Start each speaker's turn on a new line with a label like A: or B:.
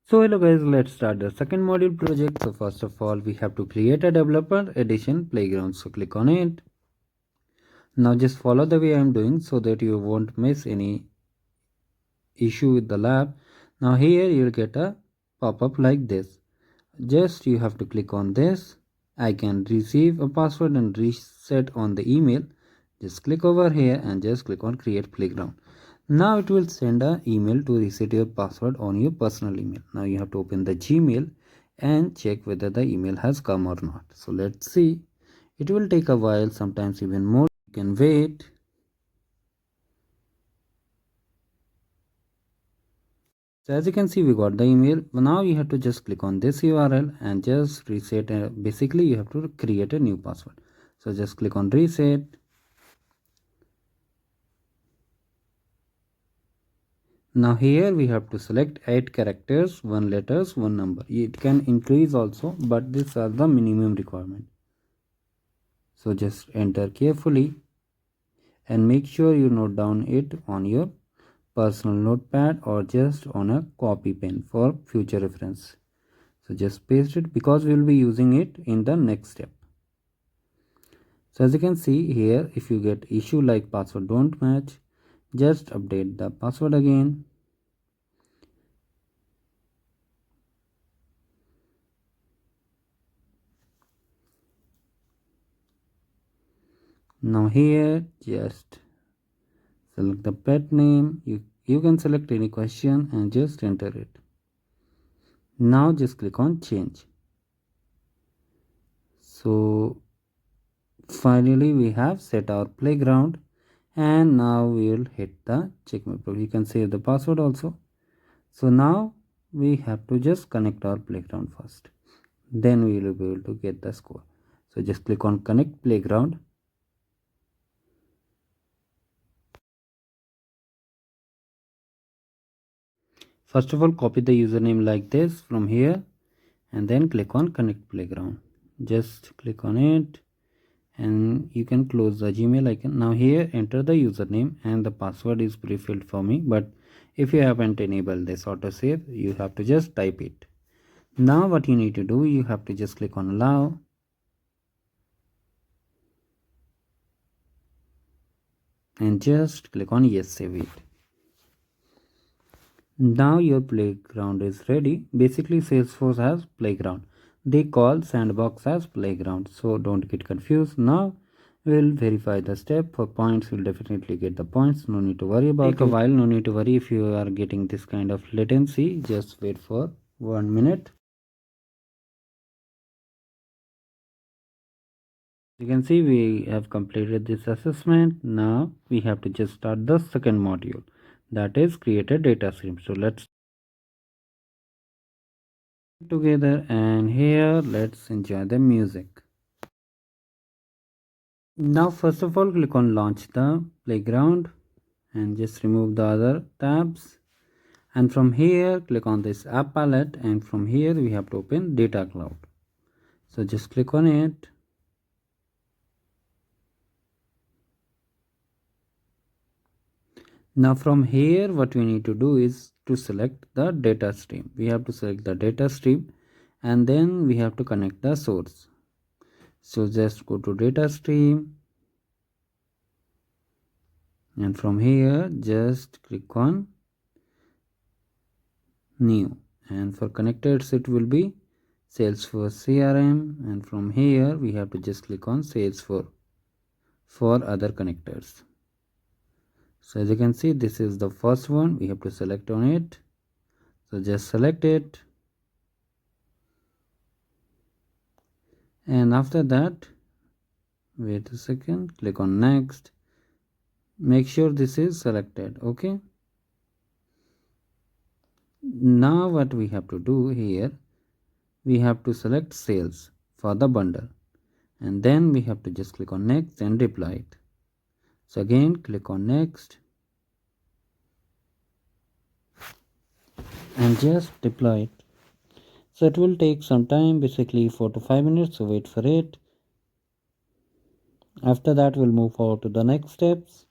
A: So hello guys, let's start the second module project. So first of all, we have to create a developer edition playground. So click on it. Now just follow the way I am doing so that you won't miss any issue with the lab. Now here you'll get a pop-up like this. Just you have to click on this. I can receive a password and reset on the email. Just click over here and just click on create playground. Now it will send an email to reset your password on your personal email. Now you have to open the Gmail and check whether the email has come or not. So let's see. It will take a while, sometimes even more. You can wait. So as you can see, we got the email. Now you have to just click on this URL and just reset. Basically you have to create a new password. So just click on reset. Now here we have to select 8 characters, 1 letters, 1 number. It can increase also, but these are the minimum requirement. So just enter carefully and make sure you note down it on your personal notepad or just on a copy pen for future reference. So just paste it because we will be using it in the next step. So as you can see here, if you get issue like password don't match, just update the password again. Now here just select the pet name. You can select any question and just enter it. Now just click on change. So finally we have set our playground and now we will hit the check my profile. You can save the password also. So now we have to just connect our playground first. Then we will be able to get the score. So just click on connect playground. First of all, copy the username like this from here and then click on connect playground. Just click on it and you can close the Gmail icon. Now here enter the username and the password is pre-filled for me, but if you haven't enabled this autosave, you have to just type it. Now what you need to do, you have to just click on allow and just click on yes, save it. Now your playground is ready. Basically Salesforce has playground. They call sandbox as playground, so don't get confused. Now we'll verify the step. For points, we'll definitely get the points. No need to worry about it. Take a while, no need to worry if you are getting this kind of latency. Just wait for 1 minute. You can see we have completed this assessment. Now we have to just start the second module, that is create a data stream. So let's together and here let's enjoy the music. Now first of all click on launch the playground and just remove the other tabs, and from here click on this app palette and from here we have to open data cloud. So just click on it. Now from here what we need to do is to select the data stream. We have to select the data stream and then we have to connect the source. So just go to data stream and from here just click on new, and for connectors it will be Salesforce CRM, and from here we have to just click on Salesforce for other connectors. So as you can see, this is the first one, we have to select on it. So just select it and after that wait a second, click on next. Make sure this is selected. Okay, now what we have to do here, we have to select sales for the bundle and then we have to just click on next and deploy it. So again click on next and just deploy it. So it will take some time, basically 4 to 5 minutes, so wait for it. After that we'll move forward to the next steps.